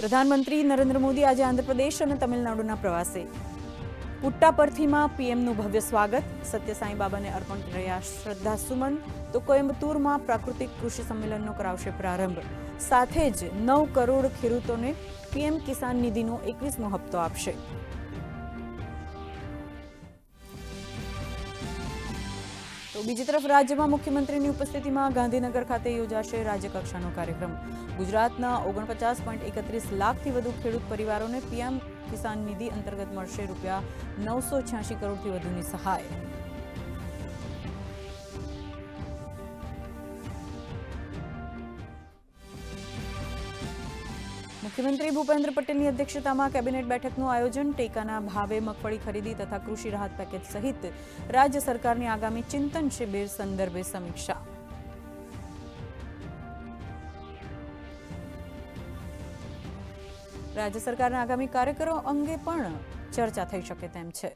પ્રધાનમંત્રી નરેન્દ્ર મોદી આજે આંધ્રપ્રદેશ અને તમિલનાડુના પ્રવાસે. પુટ્ટાપર્થીમાં પીએમનું ભવ્ય સ્વાગત, સત્ય સાંઈ બાબાને અર્પણ કર્યા શ્રદ્ધાસુમન. તો કોયમ્બતુરમાં પ્રાકૃતિક કૃષિ સંમેલનનો કરાવશે પ્રારંભ. સાથે જ 9 કરોડ ખેડૂતોને પીએમ કિસાન નિધિનો 21મો હપ્તો આપશે. તો બીજી તરફ રાજ્યમાં મુખ્યમંત્રીની ઉપસ્થિતિમાં ગાંધીનગર ખાતે યોજાશે રાજ્યકક્ષાનો કાર્યક્રમ. ગુજરાતના 49.31 લાખથી વધુ ખેડૂત પરિવારોને પીએમ કિસાન નિધિ અંતર્ગત મળશે ₹986 કરોડથી વધુની સહાય. મુખ્યમંત્રી ભૂપેન્દ્ર પટેલની અધ્યક્ષતામાં કેબિનેટ બેઠકનું આયોજન. ટેકાના ભાવે મગફળી ખરીદી તથા કૃષિ રાહત પેકેજ સહિત રાજ્ય સરકારની આગામી ચિંતન શિબિર સંદર્ભે સમીક્ષા. રાજ્ય સરકારના આગામી કાર્યક્રમો અંગે પણ ચર્ચા થઈ શકે તેમ છે.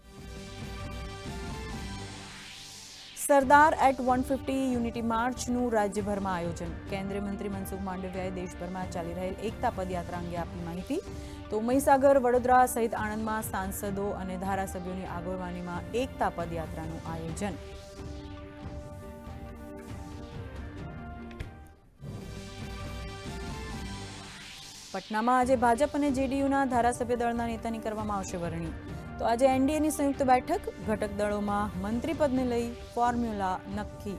સરદાર એટ 150 યુનિટી માર્ચનું રાજ્યભરમાં આયોજન. કેન્દ્રીય મંત્રી મનસુખ માંડવિયાએ દેશભરમાં ચાલી રહેલ એકતા પદયાત્રા અંગે આપી માહિતી. તો મહીસાગર, વડોદરા સહિત આણંદમાં સાંસદો અને ધારાસભ્યોની આગેવાનીમાં એકતા પદયાત્રાનું આયોજન. પટનામાં આજે ભાજપ અને જેડીયુના ધારાસભ્ય દળના નેતાની કરવામાં આવશે વરણી. તો આજે એનડીએની સંયુક્ત બેઠક. ઘટક દળોમાં મંત્રીપદને લઈ ફોર્મ્યુલા નક્કી.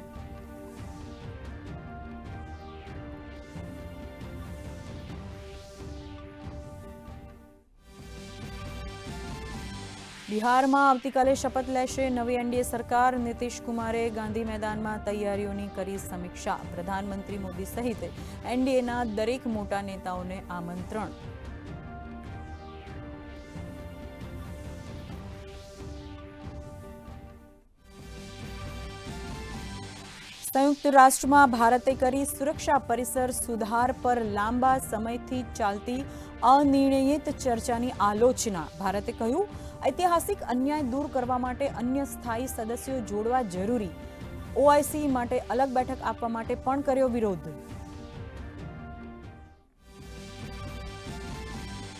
બિહારમાં આવતીકાલે શપથ લેશે નવી એનડીએ સરકાર. નીતિશ કુમારે ગાંધી મેદાનમાં તૈયારીઓની કરી સમીક્ષા. પ્રધાનમંત્રી મોદી સહિત એનડીએના દરેક મોટા નેતાઓને આમંત્રણ. સંયુક્ત રાષ્ટ્રમાં ભારતે કરી સુરક્ષા પરિસર સુધાર પર લાંબા સમયથી ચાલતી અનિર્ણિત ચર્ચાની આલોચના. ભારતે કહ્યું, ઐતિહાસિક અન્યાય દૂર કરવા માટે અન્ય સ્થાયી સદસ્યો જોડવા જરૂરી. ઓઆઈસી માટે અલગ બેઠક આપવા માટે પણ કર્યો વિરોધ.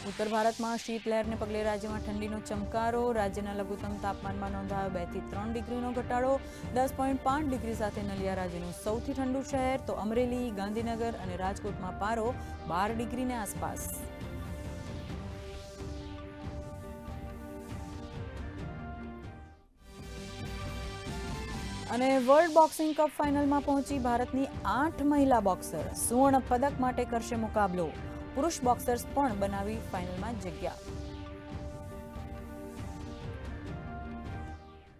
ઉત્તર ભારતમાં શીતલહેરને પગલે રાજ્યમાં ઠંડીનો ચમકારો. રાજ્યના લઘુત્તમ તાપમાનમાં નોંધાયો 2 થી 3 ડિગ્રીનો ઘટાડો. 10.5 ડિગ્રી સાથે નલિયા રાજ્યનું સૌથી ઠંડુ શહેર. તો અમરેલી, ગાંધીનગર અને રાજકોટમાં પારો 12 ડિગ્રીની આસપાસ. અને વર્લ્ડ બોક્સિંગ કપ ફાઇનલમાં પહોંચી ભારતની 8 મહિલા બોક્સર સુવર્ણ પદક માટે કરશે મુકાબલો. પુરુષ બોક્સર્સ પણ બનાવી ફાઇનલમાં જગ્યા.